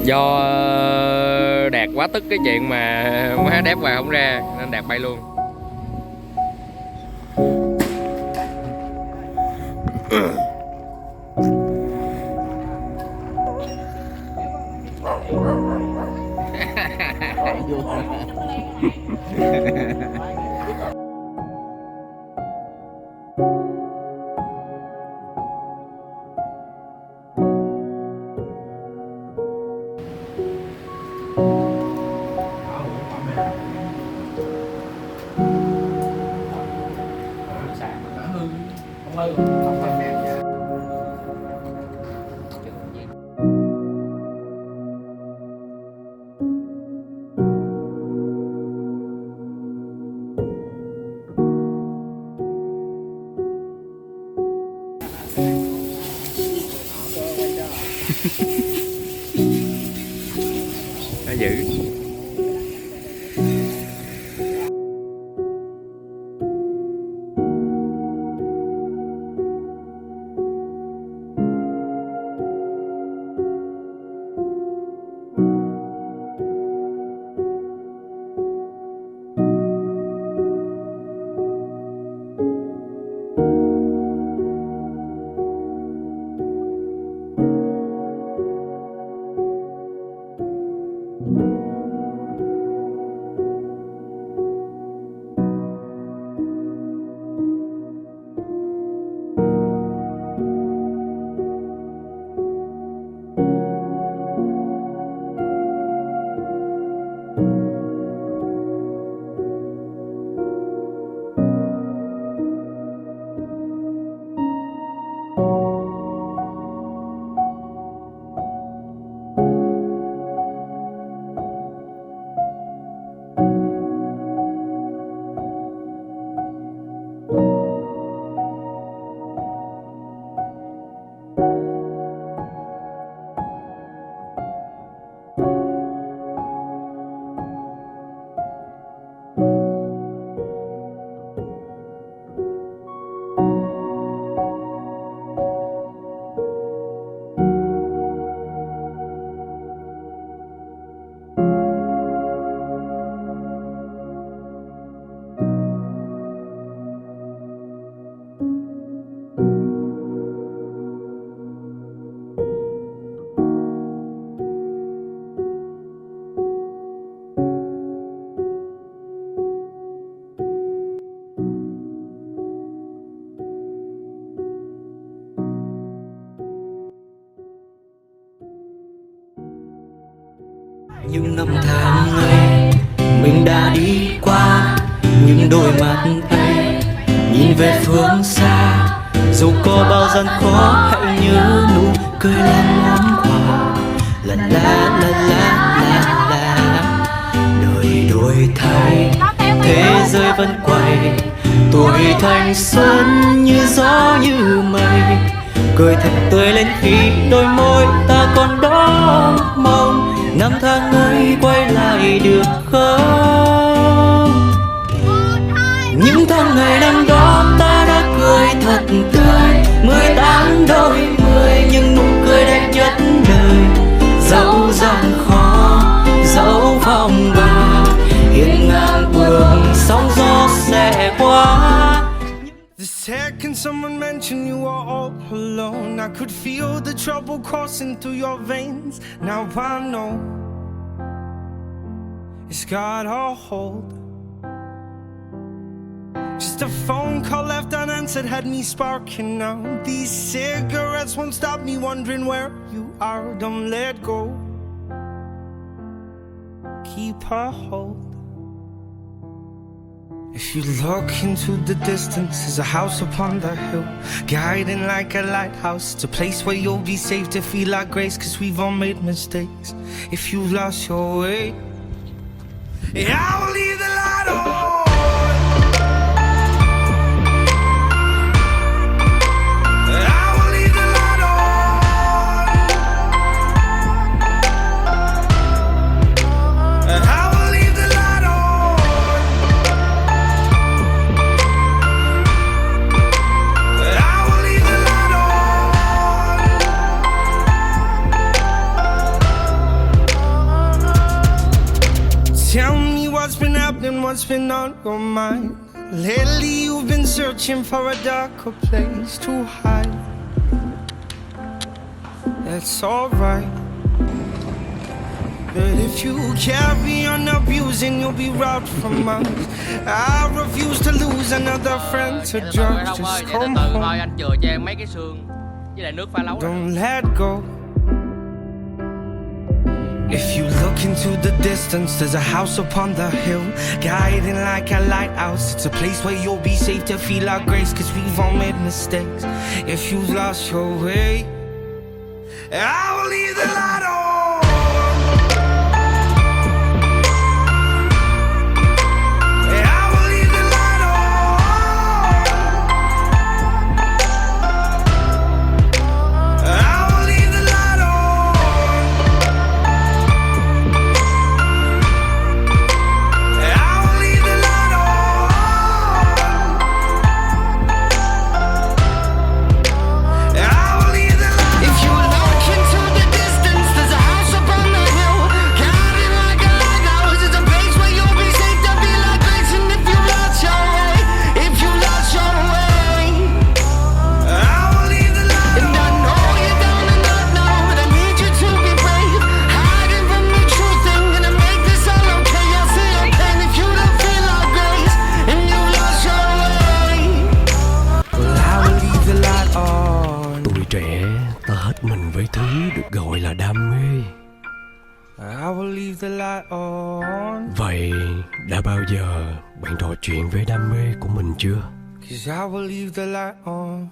Do Đạt quá tức cái chuyện mà má đép vào không ra nên Đạt bay luôn. Nó dữ. Những năm tháng ấy mình đã đi qua, những đôi mắt ấy nhìn về phương xa, dù có bao gian khó hãy nhớ nụ cười là món quà. La la la la la la. Đời đổi thay, thế giới vẫn quay, tuổi thanh xuân như gió như mây, cười thật tươi lên khi đôi môi ta còn đó mong năm tháng ấy quay lại được không. Những tháng ngày năm đó ta đã cười thật tươi, 18 đôi mươi nhưng nụ cười đẹp nhất đời. Dẫu gian khó, dẫu phong ba, hiên ngang bước sóng gió sẽ qua. The second someone mentioned you were all alone, I could feel the trouble coursing through your veins. Now I know it's got a hold. Just a phone call left unanswered had me sparking now. These cigarettes won't stop me wondering where you are. Don't let go, keep a hold. If you look into the distance, there's a house upon the hill, guiding like a lighthouse. It's a place where you'll be safe to feel our grace, cause we've all made mistakes. If you've lost your way, I will leave the light on. Tell me what's been happening, what's been on your mind. Lately you've been searching for a darker place to hide. That's alright, but if you carry on abusing, you'll be robbed from us. I refuse to lose another friend to drugs. Just come home, anh chừa cho em mấy cái xương với lại nước pha lấu. Don't let go. If you look into the distance, there's a house upon the hill, guiding like a lighthouse. It's a place where you'll be safe to feel our grace, cause we've all made mistakes. If you've lost your way, I will leave the light on. Với thứ được gọi là đam mê. I will leave the light on. Vậy đã bao giờ bạn trò chuyện về đam mê của mình chưa? Cause I will leave the light on.